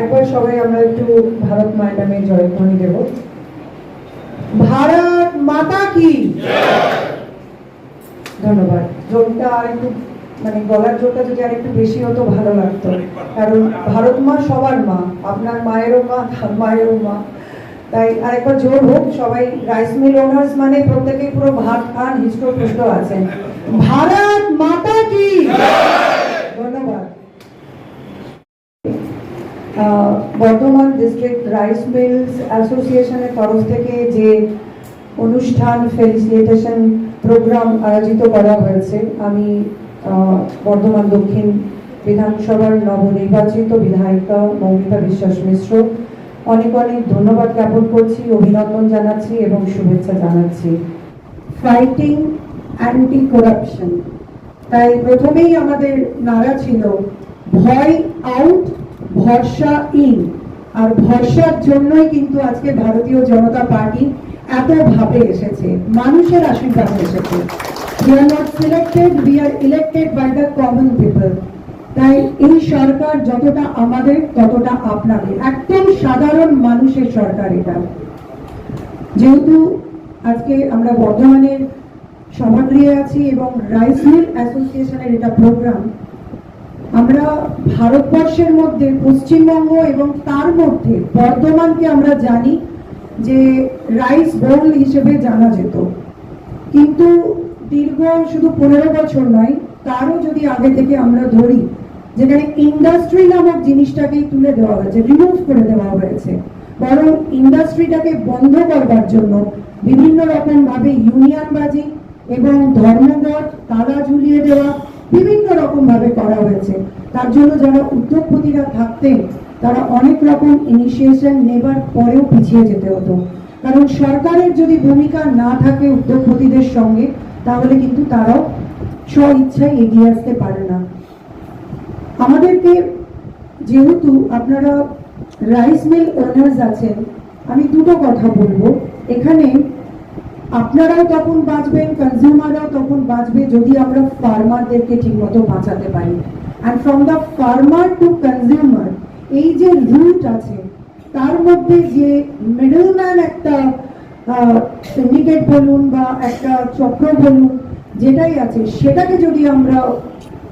একবার সবাই আমরা একটু ভারত মাতার জয়ধ্বনি দেব। ভারত মাতা কি। ধন্যবাদ। জোরটা আর একটু মানে গলার জোরটা যদি আর একটু বেশি হতো ভালো লাগতো, কারণ ভারত মা সবার মা, আপনার মায়েরও মা, মায়েরও মা। তাই আরেকবার জোর হোক সবাই। রাইস মিল ওনার্স মানে প্রত্যেকেই পুরো ভাত খান, হৃষ্টপুষ্ট আছেন। ভারত মাতা কি। ধন্যবাদ। বর্ধমান ডিস্ট্রিক্ট রাইস মিলস অ্যাসোসিয়েশনের তরফ থেকে যে অনুষ্ঠান ফেলিসিটেশন প্রোগ্রাম আয়োজিত করা হয়েছে, আমি বর্ধমান দক্ষিণ বিধানসভার নবনির্বাচিত বিধায়িকা মৌমিতা বিশ্বাস মিশ্র অনেক অনেক ধন্যবাদ জ্ঞাপন করছি, অভিনন্দন জানাচ্ছি এবং শুভেচ্ছা জানাচ্ছি। ফাইটিং অ্যান্টি করাপশন, তাই প্রথমেই আমাদের নারা ছিল ভয় আউট, ভরসা ইন। আর ভরসার জন্যই কিন্তু আজকে ভারতীয় জনতা পার্টি এত ভাবে এসেছে, মানুষের আশীর্বাদ এসেছে। We are not selected, we are elected by the common people. তাই এই সরকার যতটা আমাদের ততটা আপনাদের, একদম সাধারণ মানুষের সরকার এটা। যেহেতু আজকে আমরা বর্ধমানের সভাগৃহে আছি এবং রাইস মিল অ্যাসোসিয়েশনের এটা প্রোগ্রাম, আমরা ভারতবর্ষের মধ্যে পশ্চিমবঙ্গ এবং তার মধ্যে বর্ধমানকে আমরা জানি যে রাইস বোল হিসেবে জানা যেত, কিন্তু দীর্ঘ শুধু 15 বছর নয়, তারও যদি আগে থেকে আমরা ধরি, যেখানে ইন্ডাস্ট্রি নামক জিনিসটাকেই তুলে দেওয়া হয়েছে, রিমুভ করে দেওয়া হয়েছে, বরং ইন্ডাস্ট্রিটাকে বন্ধ করবার জন্য বিভিন্ন রকম ভাবে ইউনিয়নবাজি এবং ধর্মঘট, তালা ঝুলিয়ে দেওয়া বিভিন্ন রকম ভাবে করা হয়েছে। তার জন্য যারা উদ্যোগপতিরা থাকতেন তারা অনেক রকম ইনিশিয়েশন নেবার পরেও পিছিয়ে যেতে হতো, কারণ সরকারের যদি ভূমিকা না থাকে উদ্যোগপতিদের সঙ্গে, তাহলে কিন্তু তারাও স্ব ইচ্ছায় এগিয়ে আসতে পারে না। আমাদেরকে যেহেতু আপনারা রাইস মিল ওনার্স আছেন, আমি দুটো কথা বলবো। এখানে আপনারাও তখন বাঁচবেন, কনজিউমাররাও তখন বাঁচবে যদি আমরা ফার্মারদেরকে ঠিকমতো বাঁচাতে পারি। And from the farmer two consumer, এই যে রুট আছে তার মধ্যে যে মিডলম্যান একটা সিন্ডিকেট বলুন বা একটা চক্র বলুন যেটাই আছে, সেটাকে যদি আমরা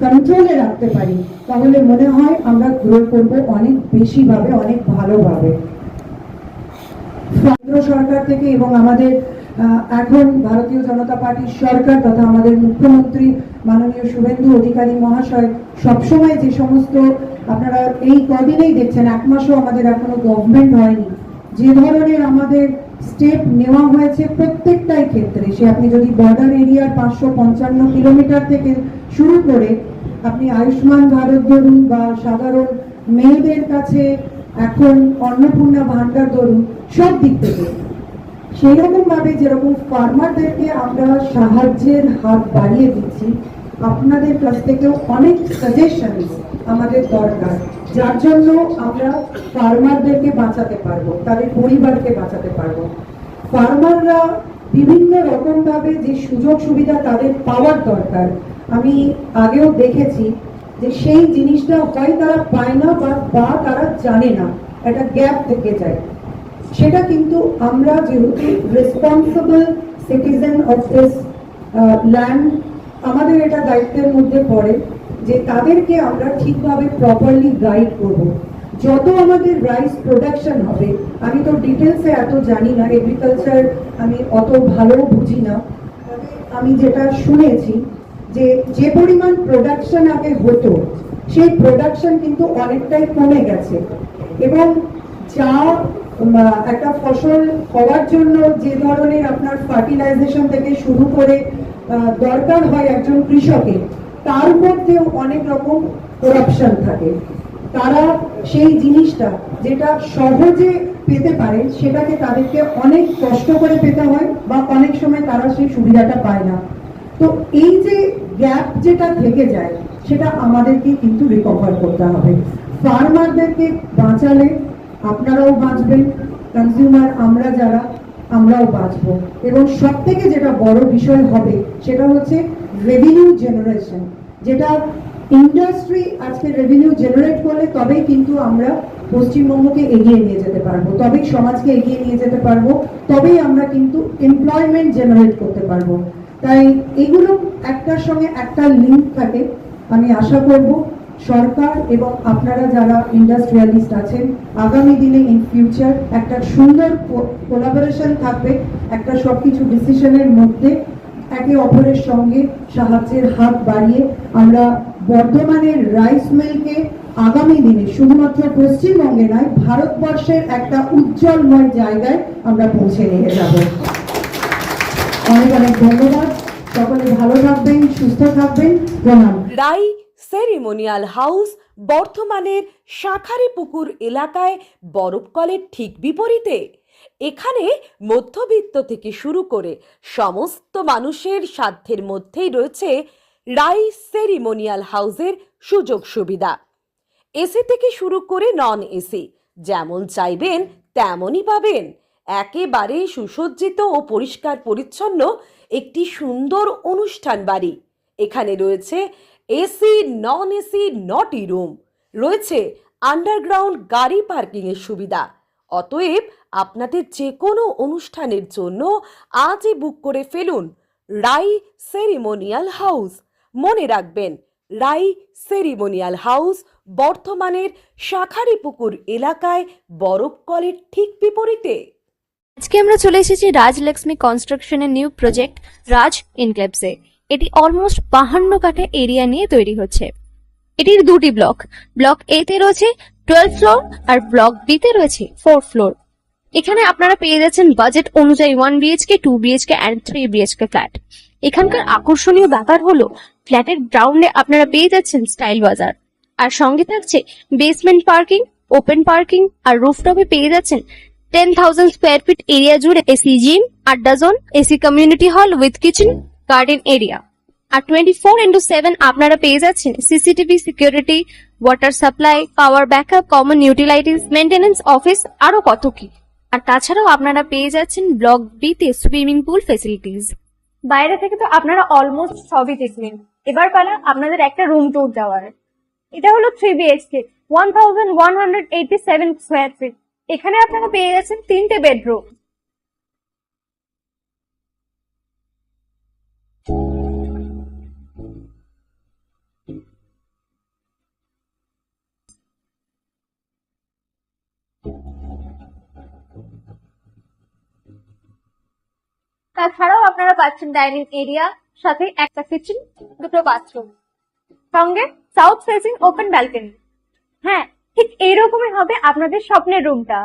কন্ট্রোলে রাখতে পারি তাহলে মনে হয় আমরা গ্রো করবো অনেক বেশি ভাবে, অনেক ভালোভাবে। কেন্দ্র সরকার থেকে এবং আমাদের এখন ভারতীয় জনতা পার্টির সরকার তথা আমাদের মুখ্যমন্ত্রী মাননীয় শুভেন্দু অধিকারী মহাশয় সবসময় যে সমস্ত, আপনারা এই কদিনেই দেখছেন, এক মাসও আমাদের এখনো গভর্নমেন্ট হয়নি, যে ধরনের আমাদের স্টেপ নেওয়া হয়েছে প্রত্যেকটাই ক্ষেত্রে, সে আপনি যদি বর্ডার এরিয়ার 555 কিলোমিটার থেকে শুরু করে আপনি আয়ুষ্মান ভারত ধরুন বা সাধারণ মেয়েদের কাছে এখন অন্নপূর্ণা ভান্ডার ধরুন, সব দিক থেকে সেই রকম ভাবে যেরকম ফার্মারদেরকে আমরা সাহায্যের হাত বাড়িয়ে দিচ্ছি, আপনাদের কাছ থেকেও অনেক সাজেশনস আমাদের দরকার, যার জন্য আমরা ফার্মারদেরকে বাঁচাতে পারবো, তাদের পরিবারকে বাঁচাতে পারবো। ফার্মাররা বিভিন্ন রকম ভাবে যে সুযোগ সুবিধা তাদের পাওয়ার দরকার, আমি আগেও দেখেছি যে সেই জিনিসটা হয় তারা পায় না বা তারা জানে না, একটা গ্যাপ থেকে যায়। সেটা কিন্তু আমরা যেহেতু responsible citizen of this land, আমাদের এটা দায়িত্বের মধ্যে পড়ে যে তাদেরকে আমরা ঠিকভাবে প্রপারলি গাইড করব। যত আমাদের রাইস প্রোডাকশন হবে, আমি তো ডিটেলসে এত জানি না, এগ্রিকালচার আমি অত ভালো বুঝি না, আমি যেটা শুনেছি যে পরিমাণ প্রোডাকশন আগে হতো সেই প্রোডাকশন কিন্তু অনেকটাই কমে গেছে, এবং যা একটা ফসল হওয়ার জন্য যে ধরনের আপনার ফার্টিলাইজেশন থেকে শুরু করে দরকার হয় একজন কৃষকের, তার মধ্যেও অনেক রকম করাপশন থাকে। তারা সেই জিনিসটা যেটা সহজে পেতে পারে সেটাকে তাদেরকে অনেক কষ্ট করে পেতে হয় বা অনেক সময় তারা সেই সুবিধাটা পায় না। তো এই যে গ্যাপ যেটা থেকে যায় সেটা আমাদেরকে কিন্তু রিকভার করতে হবে। ফার্মারদেরকে বাঁচালে আপনারাও বাঁচবেন, কনজিউমার আমরা যারা, আমরাও বাঁচবো। এবং সব থেকে যেটা বড় বিষয় হবে সেটা হচ্ছে রেভিনিউ জেনারেশন, যেটা ইন্ডাস্ট্রি আজকে রেভিনিউ জেনারেট করলে তবেই কিন্তু আমরা পশ্চিমবঙ্গকে এগিয়ে নিয়ে যেতে পারবো, তবেই সমাজকে এগিয়ে নিয়ে যেতে পারবো, তবেই আমরা কিন্তু এমপ্লয়মেন্ট জেনারেট করতে পারবো। তাই এগুলো একটার সঙ্গে একটা লিঙ্ক থাকে। আমি আশা করব সরকার এবং আপনারা যারা ইন্ডাস্ট্রিয়ালিস্ট আছেন আগামী দিনে ইন ফিউচার একটা সুন্দর কোলাবোরেশন থাকবে, একটা সবকিছু ডিসিশনের মধ্যে একে অপরের সঙ্গে সাহায্যের হাত বাড়িয়ে আমরা বর্ধমানের রাইস মিলকে আগামী দিনে শুধুমাত্র পশ্চিমবঙ্গে নয় ভারতবর্ষের একটা উজ্জ্বলময় জায়গায় আমরা পৌঁছে নিয়ে যাব। অনেক অনেক ধন্যবাদ, সকলে ভালো থাকবেন, সুস্থ থাকবেন, প্রণাম। রাই সেরিমোনিয়াল হাউস বর্ধমানের শাঁখারীপুকুর এলাকায় বরফকলের ঠিক বিপরীতে। এখানে মধ্যবিত্ত থেকে শুরু করে সমস্ত মানুষের সাধ্যের মধ্যেই রয়েছে রাই সেরিমোনিয়াল হাউসের সুযোগ সুবিধা। এসি থেকে শুরু করে নন এসি যেমন চাইবেন তেমনই পাবেন। একেবারে সুসজ্জিত ও পরিষ্কার পরিচ্ছন্ন একটি সুন্দর অনুষ্ঠান বাড়ি। এখানে রয়েছে এসি, নন এসি, নটি রুম, রয়েছে আন্ডারগ্রাউন্ড গাড়ি পার্কিংয়ের সুবিধা। অতএব আপনাদের যে কোনো অনুষ্ঠানের জন্য আজই বুক করে ফেলুন রাই সেরিমোনিয়াল হাউস। মনে রাখবেন, রাই সেরিমোনিয়াল হাউস বর্ধমানের শাঁখারীপুকুর এলাকায় বরফকলের ঠিক বিপরীতে। আজকে আমরা চলে এসেছি রাজলক্ষ্মী কনস্ট্রাকশনের নিউ প্রজেক্ট রাজ ইনক্লেভসে। এটি অলমোস্ট 52 কাঠা এরিয়া নিয়ে তৈরি হচ্ছে। এটির দুটি ব্লক, ব্লক এ তে রয়েছে 12 ফ্লোর আর ব্লক বি তে রয়েছে 4 ফ্লোর। এখানে আপনারা পেয়ে যাচ্ছেন বাজেট অনুযায়ী 1 BHK, 2 BHK and 3 BHK flat. এখানকার আকর্ষণীয় ব্যাপার হলো ফ্ল্যাটের গ্রাউন্ডে আপনারা পেয়ে যাচ্ছেন স্টাইল বাজার, আর সঙ্গে থাকছে বেসমেন্ট পার্কিং, ওপেন পার্কিং, আর রুফটপে পেয়ে যাচ্ছেন 10,000 স্কোয়ার ফিট এরিয়া জুড়ে এসি জিম, আড্ডা zone, AC community hall with kitchen, garden area. আর 24/7 আপনারা পেয়ে যাচ্ছেন CCTV security, water supply, power backup, common utilities, maintenance office, আরো কত কি। আর তাছাড়াও আপনারা পেয়ে যাচ্ছেন ব্লক বি তে সুইমিং পুল ফেসিলিটিস। বাইরে থেকে তো আপনারা অলমোস্ট সবই দেখলেন, এবার পালা আপনাদের একটা রুম ট্যুর দেওয়ার। এটা হলো 3 BHK, 1187 স্কোয়ার ফিট। এখানে আপনারা পেয়ে যাচ্ছেন 3টে বেডরুম। তাছাড়াও আপনারা পাচ্ছেন ডাইনিং এরিয়া, সাথে একটা কিচেন, দুটো বাথরুম, সঙ্গে সাউথ ফেসিং ওপেন ব্যালকনি। হ্যাঁ, ঠিক এইরকমই হবে আপনাদের স্বপ্নের রুমটা।